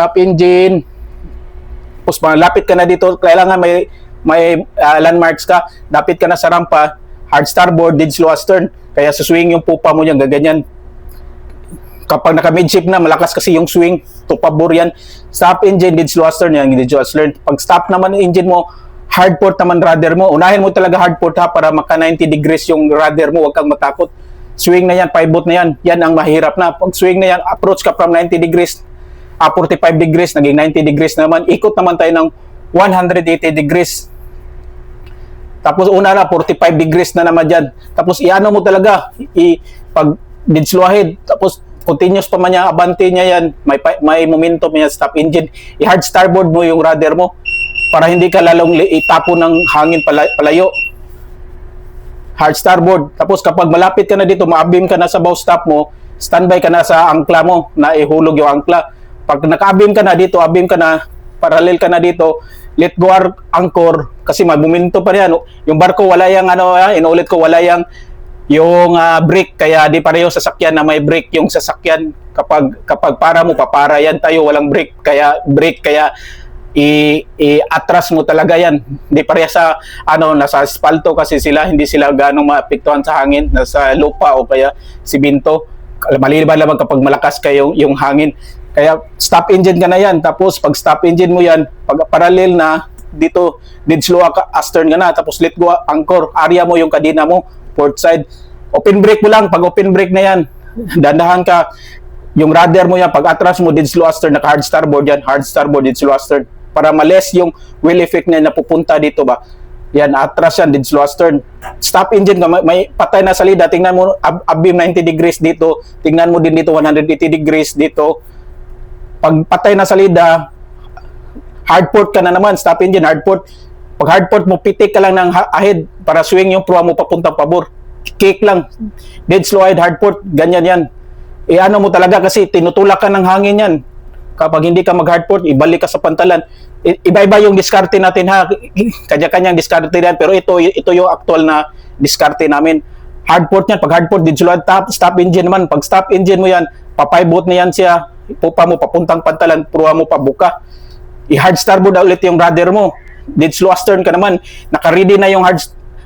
top engine. Tapos malapit ka na dito, kailangan may landmarks ka. Lapit ka na sa rampa, hard starboard, dead slow astern. Kaya suswing yung pupa mo yan, gaganyan. Kapag naka-midship na, malakas kasi yung swing, to pabor yan. Stop engine, dead slow astern yan, dead slow astern. Pag stop naman yung engine mo, hard port naman rudder mo. Unahin mo talaga hard port ha, para maka 90 degrees yung rudder mo, huwag kang matakot. Swing na yan, pivot na yan, yan ang mahirap na. Pag swing na yan, approach ka from 90 degrees, 45 degrees, naging 90 degrees naman. Ikot naman tayo ng 180 degrees. Tapos una na, 45 degrees na naman dyan. Tapos iano mo talaga, pag dead slow ahead, tapos continuous pa man niya, abante niya yan, may momentum niya, stop engine. I-hard starboard mo yung rudder mo para hindi ka lalong itapo ng hangin palayo. Hard starboard. Tapos kapag malapit ka na dito, maabim ka na sa bow stop mo, standby ka na sa angkla mo, na ihulog yung angkla. Pag naka-abim ka na dito, abim ka na, parallel ka na dito, let go anchor, kasi may momentum pa yan. Yung barko, wala yung inuulit ko, wala yung brake, kaya di pareho sasakyan na may brake yung sasakyan. Kapag para mo, papara yan tayo, walang brake, kaya i-atras mo talaga yan. Di pareha sa nasa asfalto, kasi hindi sila ganong maapektuhan sa hangin, nasa lupa o kaya simento. Maliban lamang kapag malakas kayo yung hangin. Kaya stop engine ka na yan. Tapos pag stop engine mo yan, pag parallel na dito, dead slow astern ka na, tapos let go anchor, area mo yung kadena mo, port side. Open brake mo lang. Pag open brake na yan, dandahan ka. Yung rudder mo yan, pag atras mo, dead slow astern, naka hard starboard yan, hard starboard, dead slow astern. Para males yung wheel effect na napupunta dito ba. Yan, atras yan, dead slow astern. Stop engine ka, may patay na salida. Tingnan mo, abim 90 degrees dito. Tingnan mo din dito, 180 degrees dito. Pag patay na salida, hard port ka na naman, stop engine, hard port. Pag hard port mo, pitik ka lang ng ahead para swing yung proa mo papuntang pabor. Kick lang. Dead slow ahead, hard port, ganyan yan. Ano mo talaga kasi tinutulak ka ng hangin yan. Kapag hindi ka mag-hard port, ibalik ka sa pantalan. Iba-iba yung diskarte natin ha. Kanya-kanyang diskarte yan. Pero ito yung actual na diskarte namin. Hard port yan. Pag hard port, dead slow ahead, stop engine naman. Pag stop engine mo yan, papay-boot na yan siya. Pupa mo papuntang pantalan, proa mo pabuka. I-hard starboard ulit yung rudder mo. Dead slow astern ka naman. Naka-ready na yung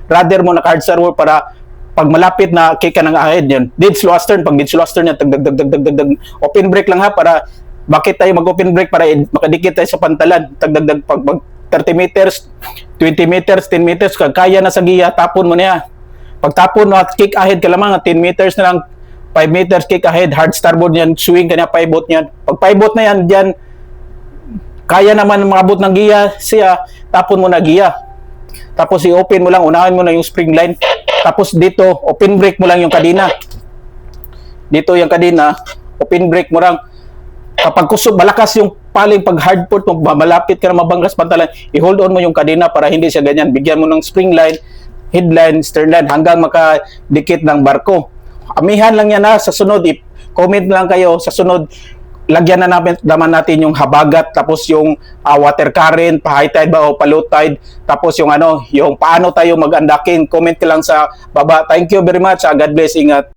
rudder mo, naka-hard starboard para pag malapit na kick ka ng ahead yan. Dead slow astern, pag dead slow astern yan, tagdag. Open brake lang ha, para bakit tayo mag-open brake? Para makadikit tayo sa pantalan. Tagdag, pag 30 meters, 20 meters, 10 meters, kaya na sa giya, tapon mo na yan. Pag tapon mo, kick ahead ka lamang, 10 meters na lang, 5 meters kick ahead, hard starboard yan, swing ka na, pivot yan. Pag pivot na yan, dyan, kaya naman makabot ng giya siya, tapon mo na giya. Tapos i-open mo lang, unahin mo na yung spring line. Tapos dito, open brake mo lang yung kadena. Dito yung kadena, open brake mo lang. Kapag kusog, malakas yung paling pag hard port mo, malapit ka na mabanggas pantalan, i-hold on mo yung kadena para hindi siya ganyan. Bigyan mo ng spring line, headline, stern line, hanggang makadikit ng barko. Amihan lang yan ha, sa sunod, comment lang kayo, sa sunod, lagyan na naman natin yung habagat, tapos yung water current, pa high tide ba o pa low tide, tapos yung yung paano tayo mag-undaking, comment ka lang sa baba. Thank you very much, God bless, ingat.